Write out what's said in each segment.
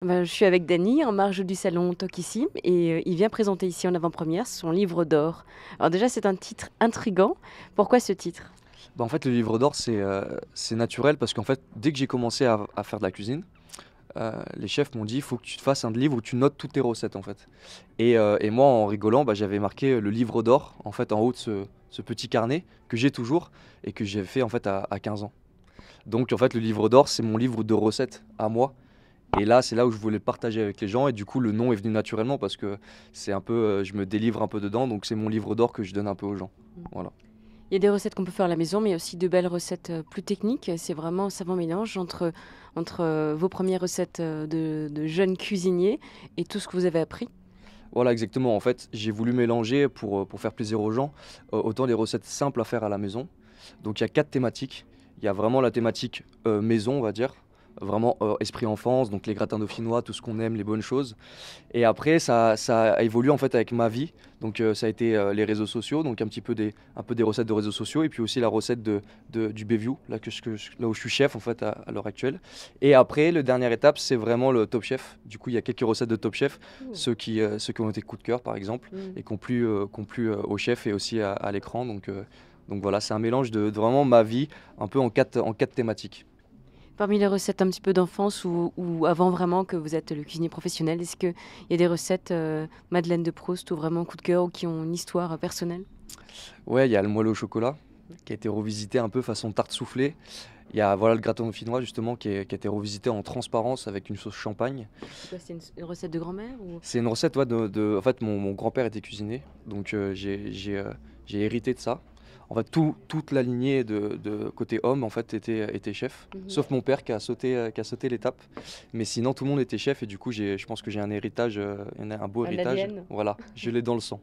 Je suis avec Dany en marge du salon Tokissim et il vient présenter ici en avant-première son livre d'or. Alors déjà, c'est un titre intrigant. Pourquoi ce titre? Bah, en fait, le livre d'or, c'est naturel parce qu'en fait, dès que j'ai commencé à faire de la cuisine, les chefs m'ont dit, il faut que tu te fasses un livre où tu notes toutes tes recettes, en fait. Et moi, en rigolant, bah, j'avais marqué le livre d'or, en fait, en haut de ce petit carnet que j'ai toujours et que j'ai fait, en fait, à 15 ans. Donc, en fait, le livre d'or, c'est mon livre de recettes à moi. Et là, c'est là où je voulais le partager avec les gens. Et du coup, le nom est venu naturellement parce que c'est un peu, je me délivre un peu dedans. Donc, c'est mon livre d'or que je donne un peu aux gens. Voilà. Il y a des recettes qu'on peut faire à la maison, mais il y a aussi de belles recettes plus techniques. C'est vraiment un savant mélange entre vos premières recettes de jeunes cuisiniers et tout ce que vous avez appris. Voilà, exactement. En fait, j'ai voulu mélanger pour faire plaisir aux gens, autant des recettes simples à faire à la maison. Donc, il y a quatre thématiques. Il y a vraiment la thématique maison, on va dire. Vraiment esprit enfance, donc les gratins dauphinois, tout ce qu'on aime, les bonnes choses. Et après, ça a évolué en fait avec ma vie. Donc, ça a été les réseaux sociaux, donc un peu des recettes de réseaux sociaux, et puis aussi la recette du Bayview, là où je suis chef en fait à l'heure actuelle. Et après, la dernière étape, c'est vraiment le Top Chef. Du coup, il y a quelques recettes de Top Chef, Ouh. ceux qui ont été coup de cœur par exemple, Mm. et qui ont plu au chef et aussi à l'écran. Donc voilà, c'est un mélange de vraiment ma vie, un peu en quatre thématiques. Parmi les recettes un petit peu d'enfance ou avant vraiment que vous êtes le cuisinier professionnel, est-ce qu'il y a des recettes Madeleine de Proust ou vraiment coup de cœur ou qui ont une histoire personnelle? Ouais, il y a le moelleux au chocolat qui a été revisité un peu façon tarte soufflée. Il y a voilà le gratin dauphinois justement qui a été revisité en transparence avec une sauce champagne. C'est quoi, c'est une recette de grand-mère ou... C'est une recette ouais, en fait mon grand-père était cuisinier, donc j'ai hérité de ça. En fait toute la lignée de côté homme en fait était chef, Mhm. sauf mon père qui a sauté l'étape. Mais sinon tout le monde était chef et du coup je pense que j'ai un héritage, un beau Un héritage. ADN. Voilà, je l'ai dans le sang.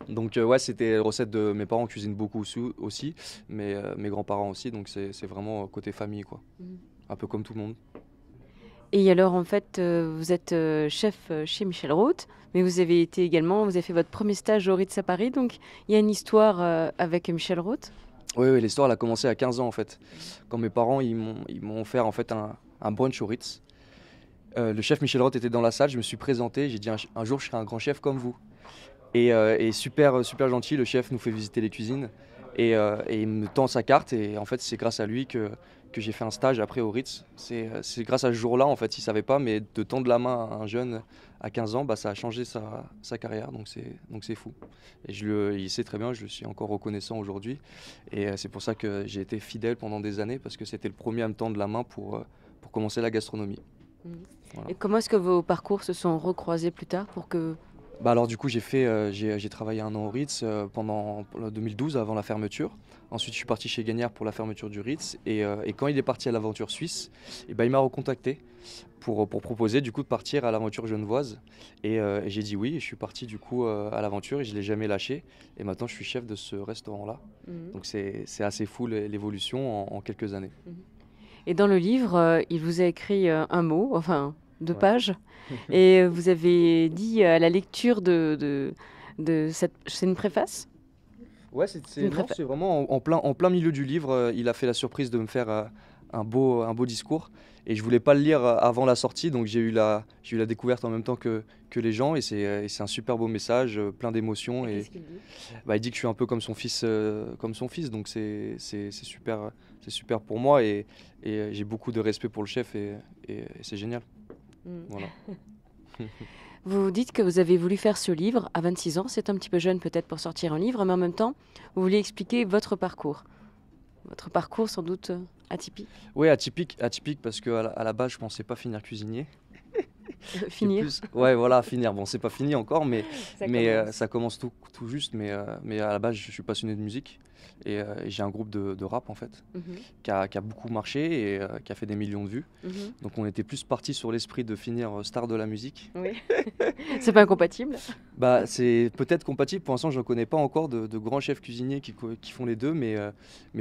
Donc ouais, c'était la recette de mes parents cuisinent beaucoup aussi, mais mes grands-parents aussi, donc c'est vraiment côté famille quoi. Mhm. Un peu comme tout le monde. Et alors en fait, vous êtes chef chez Michel Roth, mais vous avez été également, vous avez fait votre premier stage au Ritz à Paris, donc il y a une histoire avec Michel Roth. Oui, oui, l'histoire elle a commencé à 15 ans en fait. Quand mes parents ils m'ont offert en fait un brunch au Ritz. Le chef Michel Roth était dans la salle, je me suis présenté, j'ai dit un jour je serai un grand chef comme vous. Et super gentil, le chef nous fait visiter les cuisines et il me tend sa carte et en fait c'est grâce à lui que j'ai fait un stage après au Ritz. C'est grâce à ce jour-là en fait, il savait pas, mais de tendre la main à un jeune à 15 ans, bah, ça a changé sa carrière, donc c'est fou. Et il sait très bien, je suis encore reconnaissant aujourd'hui et c'est pour ça que j'ai été fidèle pendant des années parce que c'était le premier à me tendre la main pour commencer la gastronomie. Mhm. Voilà. Et comment est-ce que vos parcours se sont recroisés plus tard pour que... Bah alors du coup j'ai travaillé un an au Ritz pendant 2012 avant la fermeture. Ensuite je suis parti chez Gagnère pour la fermeture du Ritz et quand il est parti à l'aventure suisse, et ben, il m'a recontacté pour proposer du coup de partir à l'aventure genevoise et j'ai dit oui et je suis parti du coup à l'aventure et je l'ai jamais lâché et maintenant je suis chef de ce restaurant-là. Mhm. Donc c'est assez fou l'évolution en quelques années. Mhm. Et dans le livre, il vous a écrit un mot, enfin deux Ouais. pages, et vous avez dit à la lecture de cette... C'est une préface? Ouais, C'est une non, préface. c'est vraiment en plein milieu du livre. Il a fait la surprise de me faire un beau discours. Et je voulais pas le lire avant la sortie, donc j'ai eu la découverte en même temps que les gens. Et c'est un super beau message, plein d'émotions. Et Et qu'est-ce qu'il dit? bah, il dit que je suis un peu comme son fils. Donc c'est super pour moi. Et j'ai beaucoup de respect pour le chef et c'est génial. Mhm. Voilà. Vous dites que vous avez voulu faire ce livre à 26 ans. C'est un petit peu jeune peut-être pour sortir un livre, mais en même temps, vous voulez expliquer votre parcours. Votre parcours sans doute atypique. Oui, atypique parce qu'à la base, je pensais pas finir cuisinier. C'était Finir, plus, ouais, voilà, finir. Bon, c'est pas fini encore, mais, ça mais commence. ça commence tout juste. Mais à la base, je suis passionné de musique et j'ai un groupe de rap en fait Mhm, qui a beaucoup marché et qui a fait des millions de vues. mhm. Donc on était plus parti sur l'esprit de finir star de la musique. Oui. C'est pas incompatible. Bah, c'est peut-être compatible. Pour l'instant, je ne connais pas encore de grands chefs cuisiniers qui font les deux, mais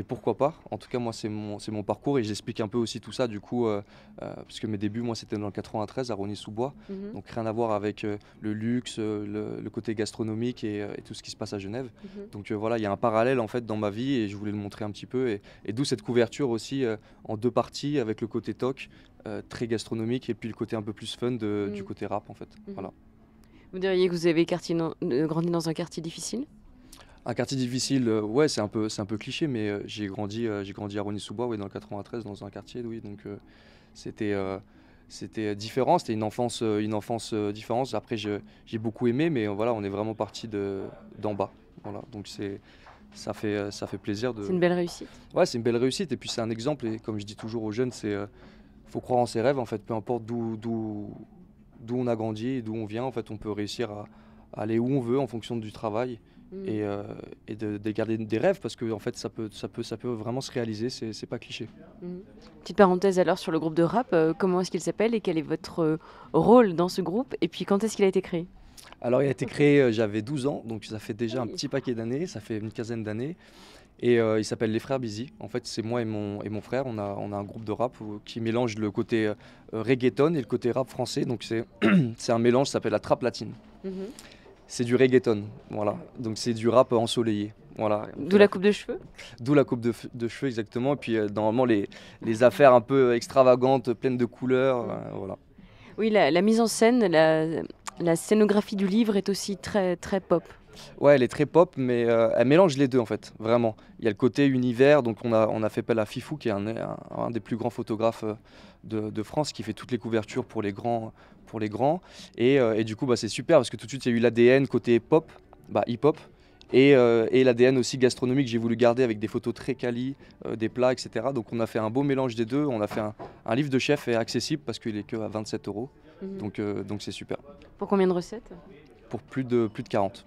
pourquoi pas. En tout cas, moi, c'est mon parcours et j'explique un peu aussi tout ça, du coup, parce que mes débuts, moi, c'était dans le 93 à Rosny-sous-Bois. Mhm, Donc, rien à voir avec le luxe, le côté gastronomique et tout ce qui se passe à Genève. mhm. Donc, voilà, il y a un parallèle, en fait, dans ma vie et je voulais le montrer un petit peu. Et d'où cette couverture aussi en 2 parties avec le côté toc, très gastronomique et puis le côté un peu plus fun du côté rap en fait. Voilà. Vous diriez que vous avez grandi dans un quartier difficile? Un quartier difficile, ouais, c'est un peu cliché, mais j'ai grandi à Rosny-sous-Bois, ouais, dans le 93, dans un quartier, oui, donc c'était c'était différent, c'était une enfance différente. Après, j'ai beaucoup aimé, mais voilà, on est vraiment parti d'en bas, voilà, donc ça fait plaisir C'est une belle réussite. Ouais, c'est une belle réussite, et puis c'est un exemple, et comme je dis toujours aux jeunes, faut croire en ses rêves, en fait, peu importe d'où on a grandi et d'où on vient, en fait, on peut réussir à aller où on veut en fonction du travail et de garder des rêves parce que en fait ça peut vraiment se réaliser, c'est pas cliché. Petite parenthèse alors sur le groupe de rap, comment est-ce qu'il s'appelle et quel est votre rôle dans ce groupe et puis quand est-ce qu'il a été créé? Alors il a été créé, j'avais 12 ans, donc ça fait déjà un petit paquet d'années, ça fait une quinzaine d'années. Et il s'appelle Les Frères Busy. En fait, c'est moi et mon frère. On a un groupe de rap qui mélange le côté reggaeton et le côté rap français. Donc c'est un mélange, ça s'appelle la trap latine. C'est du reggaeton, voilà. Donc c'est du rap ensoleillé. Voilà. D'où la coupe de cheveux? D'où la coupe de cheveux, exactement. Et puis normalement, les affaires un peu extravagantes, pleines de couleurs. Voilà. Oui, la mise en scène, la scénographie du livre est aussi très, très pop. Ouais, elle est très pop, mais elle mélange les deux en fait, vraiment. Il y a le côté univers, donc on a fait appel à Fifou, qui est un des plus grands photographes de France, qui fait toutes les couvertures pour les grands. Et du coup, bah, c'est super parce que tout de suite, il y a eu l'ADN côté pop, hip-hop, et l'ADN aussi gastronomique. J'ai voulu garder avec des photos très quali, des plats, etc. Donc on a fait un beau mélange des deux. On a fait un livre de chef accessible parce qu'il est que à 27 €. Donc c'est super. Pour combien de recettes? Pour plus de 40.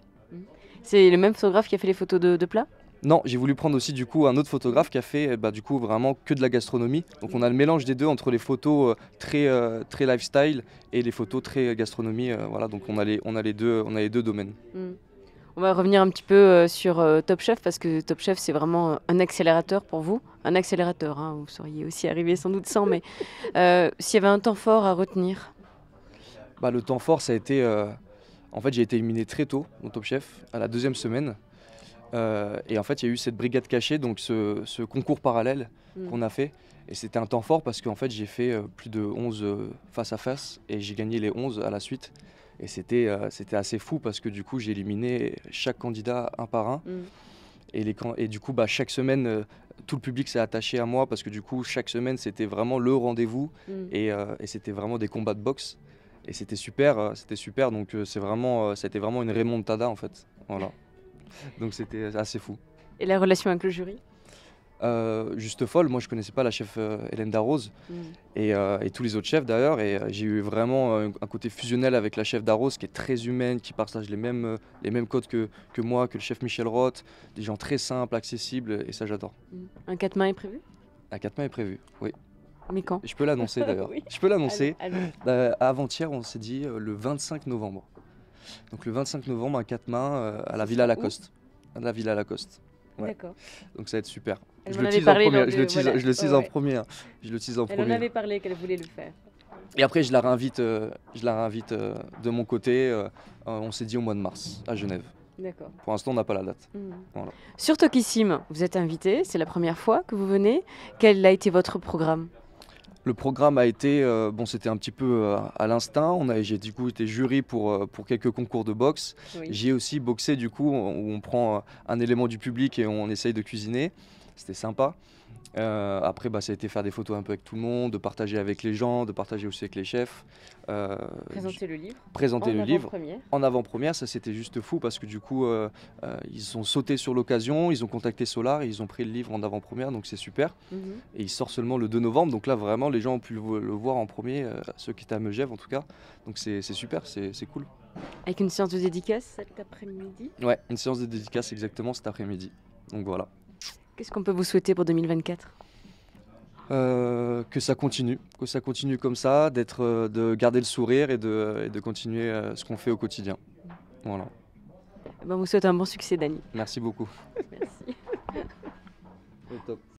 C'est le même photographe qui a fait les photos de plats? Non, j'ai voulu prendre aussi du coup un autre photographe qui a fait du coup vraiment que de la gastronomie. Donc on a le mélange des deux entre les photos très lifestyle et les photos très gastronomie. Voilà, donc on a les deux domaines. On va revenir un petit peu sur Top Chef parce que Top Chef c'est vraiment un accélérateur pour vous. Un accélérateur, hein, vous seriez aussi arrivé sans doute sans, mais s'il y avait un temps fort à retenir? Le temps fort, ça a été... En fait, j'ai été éliminé très tôt au Top Chef, à la 2e semaine. Et en fait, il y a eu cette brigade cachée, donc ce concours parallèle qu'on a fait. Et c'était un temps fort parce qu'en fait, j'ai fait plus de 11 face à face et j'ai gagné les 11 à la suite. Et c'était assez fou parce que du coup, j'ai éliminé chaque candidat un par un. Et du coup, chaque semaine, tout le public s'est attaché à moi parce que du coup, chaque semaine, c'était vraiment le rendez-vous. Et c'était vraiment des combats de boxe. Et c'était super, donc c'était vraiment une remontada en fait. Voilà. Donc c'était assez fou. Et la relation avec le jury? Juste folle, moi je connaissais pas la chef Hélène Darroze et tous les autres chefs d'ailleurs, et j'ai eu vraiment un côté fusionnel avec la chef Darroze qui est très humaine, qui partage les mêmes codes que moi, que le chef Michel Roth, des gens très simples, accessibles, et ça j'adore. Un 4 mains est prévu? Un 4 mains est prévu, oui. Mais quand? Je peux l'annoncer d'ailleurs. Oui. Je peux l'annoncer. Allez. Avant-hier, on s'est dit le 25 novembre. Donc le 25 novembre, un 4 mains à la Villa Lacoste. À la Villa Lacoste. Ouais. D'accord. Donc ça va être super. Elle Je m'en le avait tease en parlé première. lors Je le de- tease, voilà. je le tease Ouais, en ouais. première. Je le tease en Elle en première. avait parlé qu'elle voulait le faire. Et après, je la réinvite de mon côté. On s'est dit au mois de mars à Genève. D'accord. Pour l'instant, on n'a pas la date. Voilà. Sur Tokissime, vous êtes invité, c'est la première fois que vous venez. Quel a été votre programme? Le programme a été, c'était un petit peu à l'instinct. J'ai du coup été jury pour quelques concours de boxe. Oui. J'ai aussi boxé du coup, où on prend un élément du public et on essaye de cuisiner. C'était sympa. Après, ça a été faire des photos un peu avec tout le monde, de partager avec les gens, de partager aussi avec les chefs. Présenter le livre. Présenter le livre. Première. En avant-première, ça c'était juste fou parce que du coup, ils ont sauté sur l'occasion, ils ont contacté Solar et ils ont pris le livre en avant-première, donc c'est super. Et il sort seulement le 2 novembre, donc là vraiment les gens ont pu le voir en premier, ceux qui étaient à Megève en tout cas. Donc c'est super, c'est cool. Avec une séance de dédicace cet après-midi. Ouais, une séance de dédicace exactement cet après-midi. Donc voilà. Qu'est-ce qu'on peut vous souhaiter pour 2024? Que ça continue comme ça, de garder le sourire et de continuer ce qu'on fait au quotidien. Voilà. On vous souhaite un bon succès, Dany. Merci beaucoup. Merci. Au top.